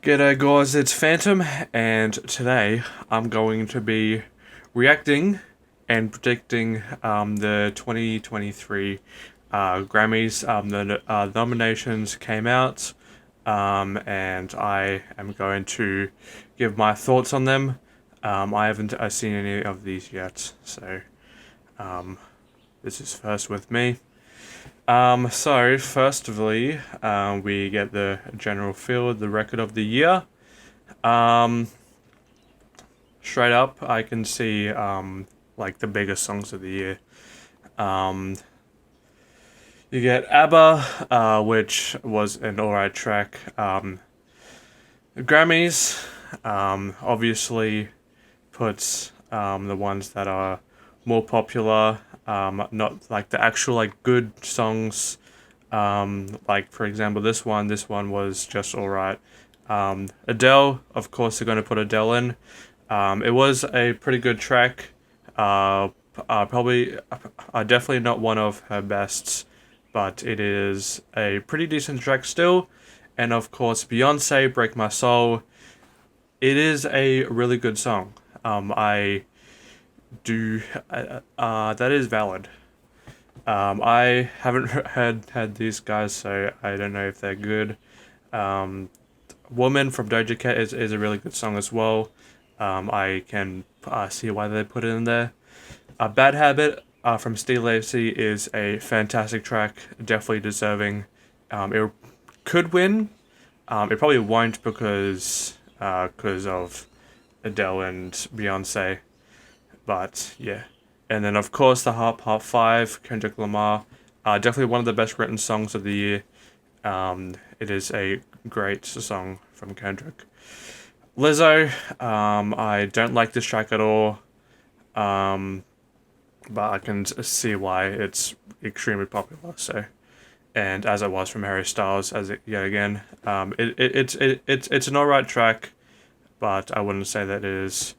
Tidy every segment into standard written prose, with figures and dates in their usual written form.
G'day guys, it's Phantom, and today I'm going to be reacting and predicting the 2023 Grammys. The nominations came out, and I am going to give my thoughts on them. I haven't seen any of these yet, so this is first with me. So firstly, we get the general field, the record of the year. Um, Straight up, I can see like the biggest songs of the year. Um, you get ABBA, which was an alright track. Grammys, obviously puts the ones that are more popular, not like the actual like good songs. Like for example, this one was just alright. Adele, of course, they're going to put Adele in. It was a pretty good track. Probably, definitely not one of her bests, but it is a pretty decent track still. And of course, Beyonce, "Break My Soul." It is a really good song. I do. That is valid. I haven't had these guys, so I don't know if they're good. "Woman" from Doja Cat is a really good song as well. I can see why they put it in there. "Bad Habit" from Steve Lacy is a fantastic track, definitely deserving. It could win. It probably won't because of Adele and Beyonce. But yeah. And then of course the Part 5, Kendrick Lamar. Definitely one of the best written songs of the year. It is a great song from Kendrick. Lizzo, I don't like this track at all. But I can see why it's extremely popular. So, and as it was from Harry Styles, as it yet again, it's an alright track, but I wouldn't say that it is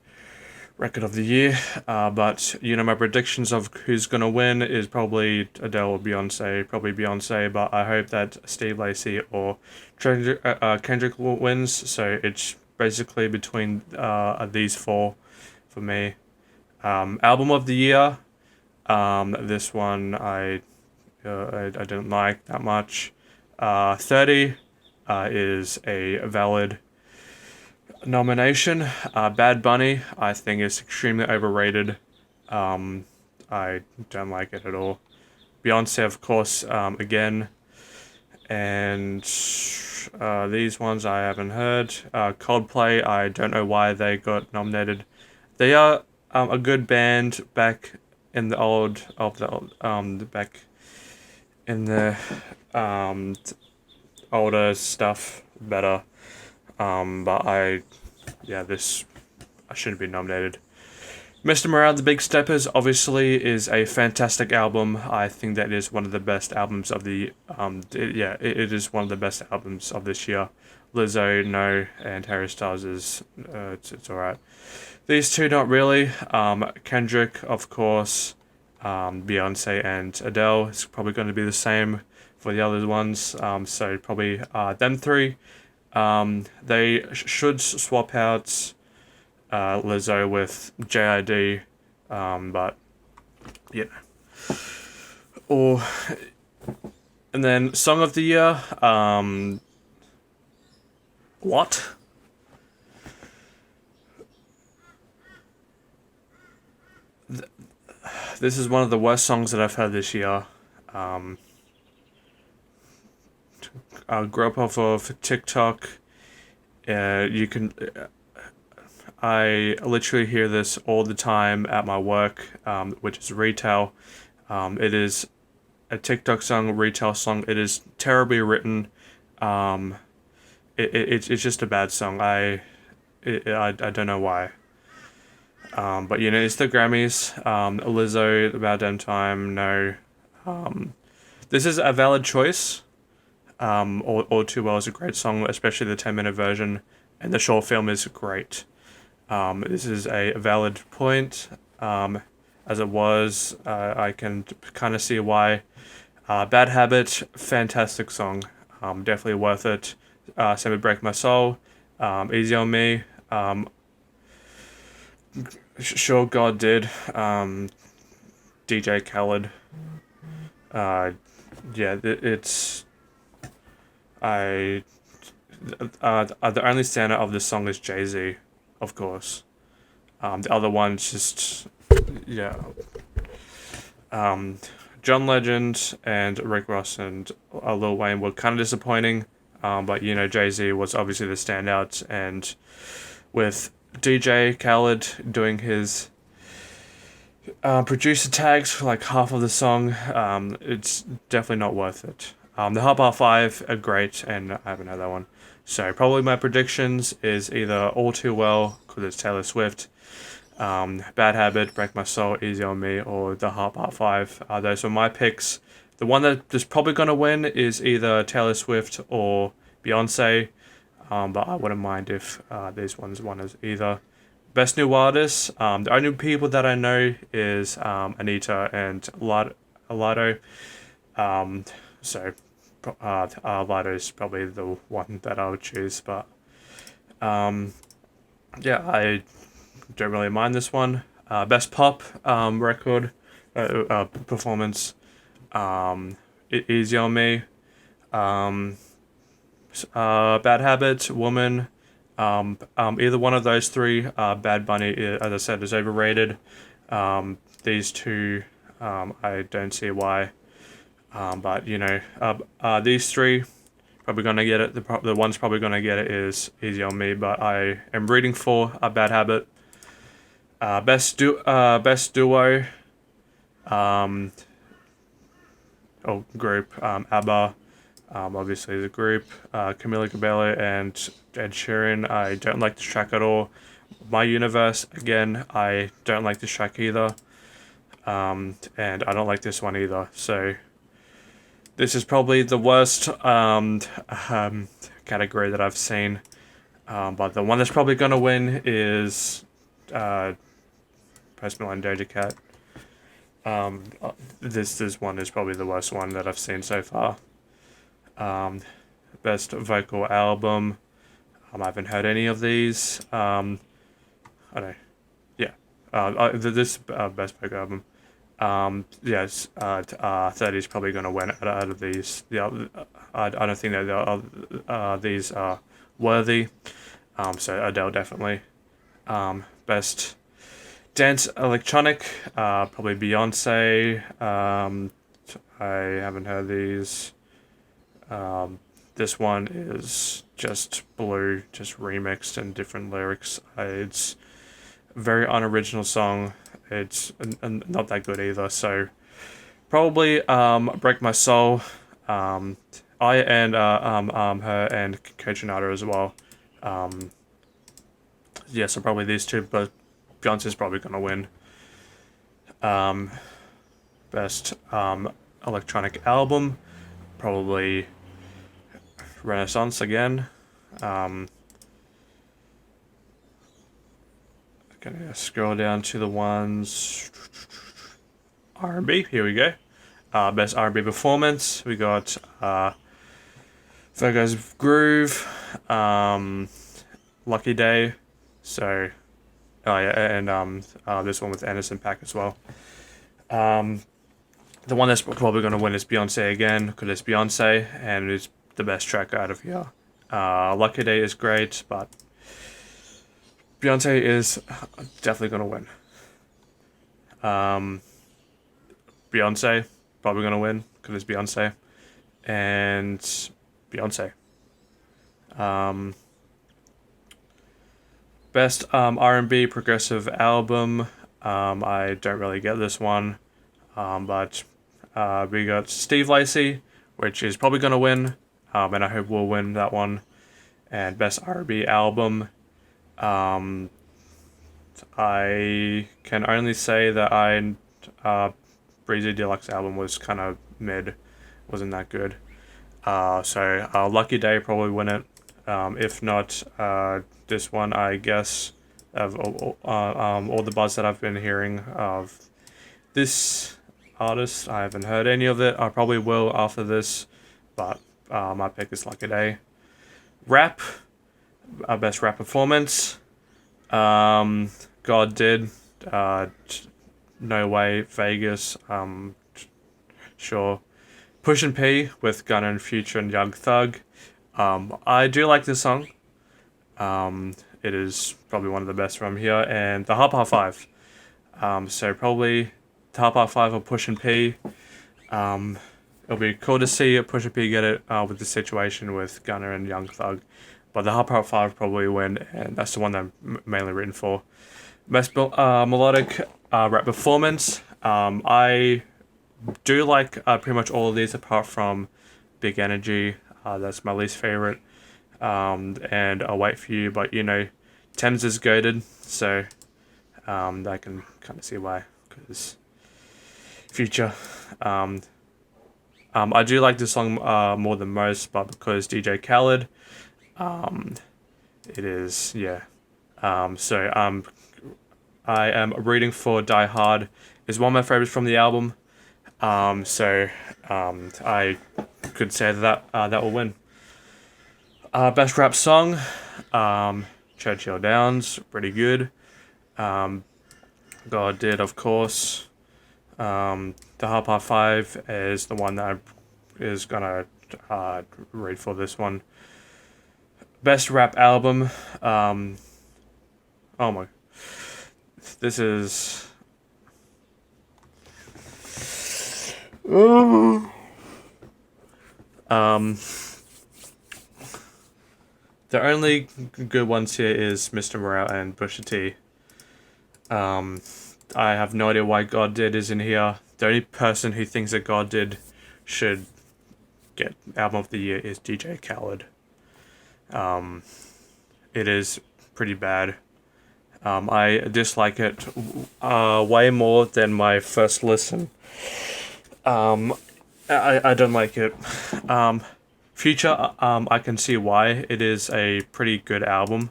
record of the year. But my predictions of who's gonna win is probably Adele or Beyonce, probably Beyonce. But I hope that Steve Lacy or Kendrick wins. So it's basically between these four for me. Album of the year. This one I didn't like that much. 30 is a valid nomination. Bad Bunny, I think, is extremely overrated. I don't like it at all. Beyonce, of course, again. And these ones I haven't heard. Coldplay, I don't know why they got nominated. They are a good band back in the back in the older stuff better. But I shouldn't be nominated. Mr. Morale, The Big Steppers, obviously is a fantastic album. I think that is one of the best albums of the it is one of the best albums of this year. Lizzo, no, and Harry Styles is it's alright. These two not really. Kendrick, of course. Beyonce and Adele is probably going to be the same for the other ones. So probably them three. They should swap out Lizzo with JID, but yeah. Or and then song of the year. What? This is one of the worst songs that I've heard this year. I grew up off of TikTok. You can. I literally hear this all the time at my work, which is retail. It is a TikTok song, retail song. It is terribly written. It's just a bad song. I don't know why. But it's the Grammys. Lizzo, About Damn Time. No. This is a valid choice. All Too Well is a great song, especially the 10-minute version, and the short film is great. This is a valid point. As it was, I can kind of see why. Bad Habit, fantastic song. Definitely worth it. Same with Break My Soul. Easy on Me. Sure God Did. DJ Khaled. Uh, yeah, it's I. The only standout of this song is Jay-Z, of course. The other one's just yeah. Um, John Legend and Rick Ross and Lil Wayne were kind of disappointing. But you know, Jay-Z was obviously the standout, and with DJ Khaled doing his producer tags for like half of the song, it's definitely not worth it. The Hot Bar 5 are great, and I haven't heard that one. So probably my predictions is either All Too Well, because it's Taylor Swift, Bad Habit, Break My Soul, Easy on Me, or The Hot Bar 5. Those are my picks. The one that is probably going to win is either Taylor Swift or Beyonce, but I wouldn't mind if these ones won as either. Best New Artist, the only people that I know is Anita and Lotto. So Lotto is probably the one that I would choose, but yeah, I don't really mind this one. Best Pop record performance, Easy on Me. Bad Habit, Woman. Either one of those three. Bad Bunny, as I said, is overrated. These two, I don't see why. But you know, these three probably gonna get it. The one's probably gonna get it is Easy on Me. But I am rooting for a Bad Habit. Best duo. Group. ABBA. Obviously the group. Camila Cabello and Ed Sheeran. I don't like this track at all. My Universe, again, I don't like this track either. And I don't like this one either. So this is probably the worst category that I've seen. But the one that's probably going to win is Post Malone, Doja Cat. This one is probably the worst one that I've seen so far. Best vocal album. I haven't heard any of these. I don't know. Yeah. This best vocal album. Yes. 30 is probably going to win out of these. Yeah. I don't think that these are worthy. So Adele definitely. Best dance electronic. Probably Beyonce. I haven't heard these. This one is just Blue, just remixed and different lyrics. It's a very unoriginal song. It's not that good either. So probably Break My Soul. I and her and Coach as well. Yeah, so probably these two, but Beyonce's probably gonna win. Best electronic album, probably Renaissance again. Gonna scroll down to the ones R&B. Here we go. Best R&B performance. We got Virgo's Groove, Lucky Day. So, and this one with Anderson .Paak as well. The one that's probably going to win is Beyonce again, because it's Beyonce and it's the best track out of here. Lucky Day is great, but Beyonce is definitely going to win. Beyonce probably going to win because it's Beyonce, and Beyonce. Best R&B progressive album. I don't really get this one, but we got Steve Lacy, which is probably going to win, and I hope we'll win that one. And best R&B album. I can only say that Breezy Deluxe album was kind of mid, wasn't that good. So Lucky Day probably win it. If not, this one, I guess, of all the buzz that I've been hearing of this artist, I haven't heard any of it. I probably will after this, but my pick is Lucky Day. Rap, Best rap performance. God did. No Way, Vegas. Sure. Push and P with Gunna and Future and Young Thug. I do like this song. It is probably one of the best from here. And the Hop Hop 5. So probably the Hop Hop 5 or Push and P. It'll be cool to see Push and P get it with the situation with Gunna and Young Thug. But the Hop Hop 5 probably win, and that's the one that I'm mainly written for. Best melodic rap performance. I do like pretty much all of these apart from Big Energy. That's my least favorite. And I'll wait for you, but Thames is goated, so I can kind of see why. Because Future. I do like this song more than most, but because DJ Khaled, it is, yeah. So I am reading for Die Hard. Is one of my favorites from the album. I could say that will win. Best rap song, Churchill Downs, pretty good. God did, of course. The Hop Hop 5 is the one that is gonna read for this one. Best rap album. Oh my. This is. The only good ones here is Mr. Morale and Pusha T. I have no idea why God Did is in here. The only person who thinks that God Did should get Album of the Year is DJ Khaled. It is pretty bad. I dislike it way more than my first listen. I don't like it. Future, I can see why. It is a pretty good album.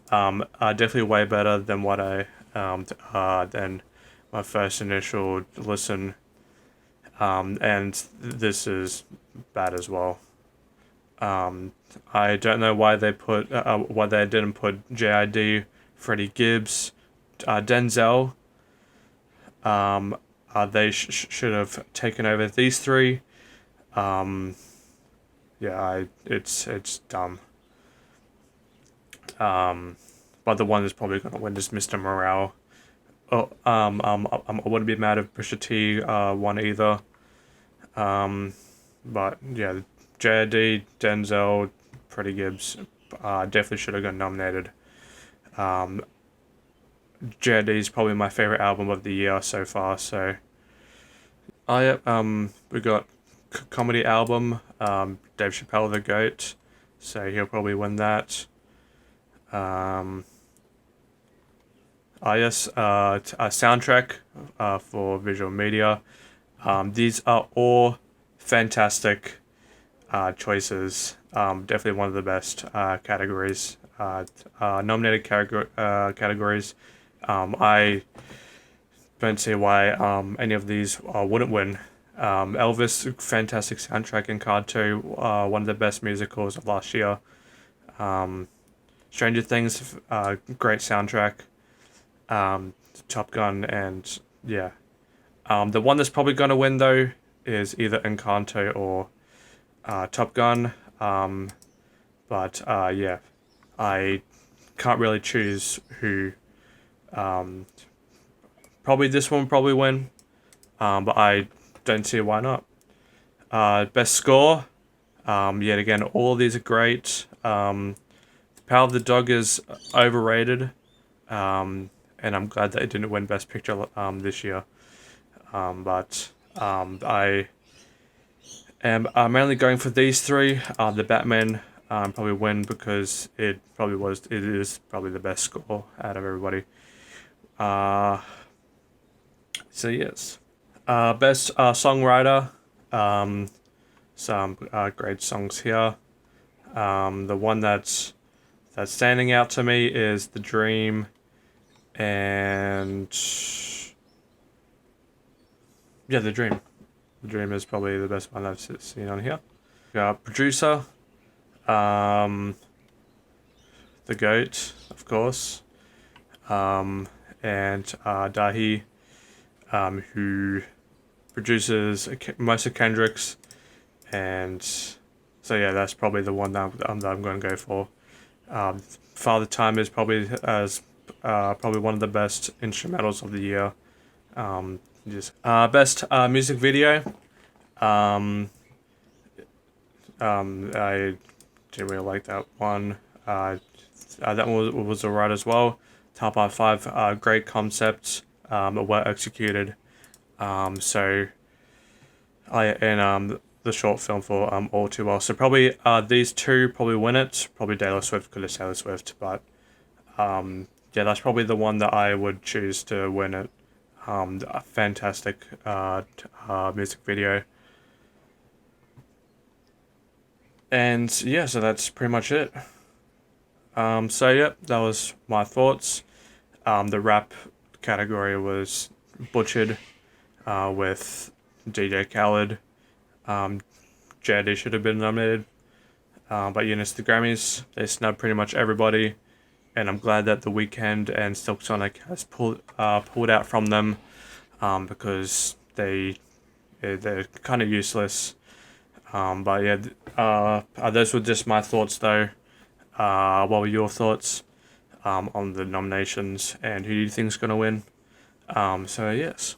Definitely way better than what than my first initial listen. And this is bad as well. I don't know why they didn't put JID, Freddie Gibbs, Denzel. They should have taken over these three. It's dumb. But the one that's probably gonna win is Mr. Morale. I wouldn't be mad if Pusha T won either. But yeah, JD, Denzel, Freddie Gibbs, definitely should have got nominated. JD is probably my favorite album of the year so far. So, we got comedy album. Dave Chappelle the GOAT, so he'll probably win that. A soundtrack for visual media. These are all fantastic choices. Definitely one of the best categories. Nominated categories. I don't see why any of these wouldn't win. Elvis, fantastic soundtrack, in Card 2, one of the best musicals of last year. Stranger Things, great soundtrack. Top Gun, and yeah. The one that's probably going to win, though, is either Encanto or Top Gun. Yeah, I can't really choose who. Probably this one will probably win, but I don't see why not. Best score. Yet again, all of these are great. Power of the Dog is overrated, and I'm glad that it didn't win Best Picture this year. I am mainly going for these three. The Batman probably win because it is probably the best score out of everybody. So yes. Best songwriter. Some great songs here. The one that's standing out to me is The Dream, and yeah, The Dream. The Dream is probably the best one I've seen on here. Producer. the GOAT, of course, and Dahi, who produces most of Kendrick's, and so yeah, that's probably the one that I'm going to go for. Father Time is probably probably one of the best instrumentals of the year. Just best music video. Um, I didn't really like that one. That one was alright as well. Top five great concepts, well executed. So I and the short film for All Too Well. So probably these two probably win it. Probably Taylor Swift because it's Taylor Swift, but yeah, that's probably the one that I would choose to win it. A fantastic music video. And yeah, so that's pretty much it. So yeah, that was my thoughts. The rap category was butchered with DJ Khaled. JD should have been nominated. But you know, it's the Grammys. They snubbed pretty much everybody. And I'm glad that The Weeknd and Silk Sonic has pulled out from them because they're kind of useless. But yeah, those were just my thoughts though. What were your thoughts on the nominations and who do you think is going to win? So yes.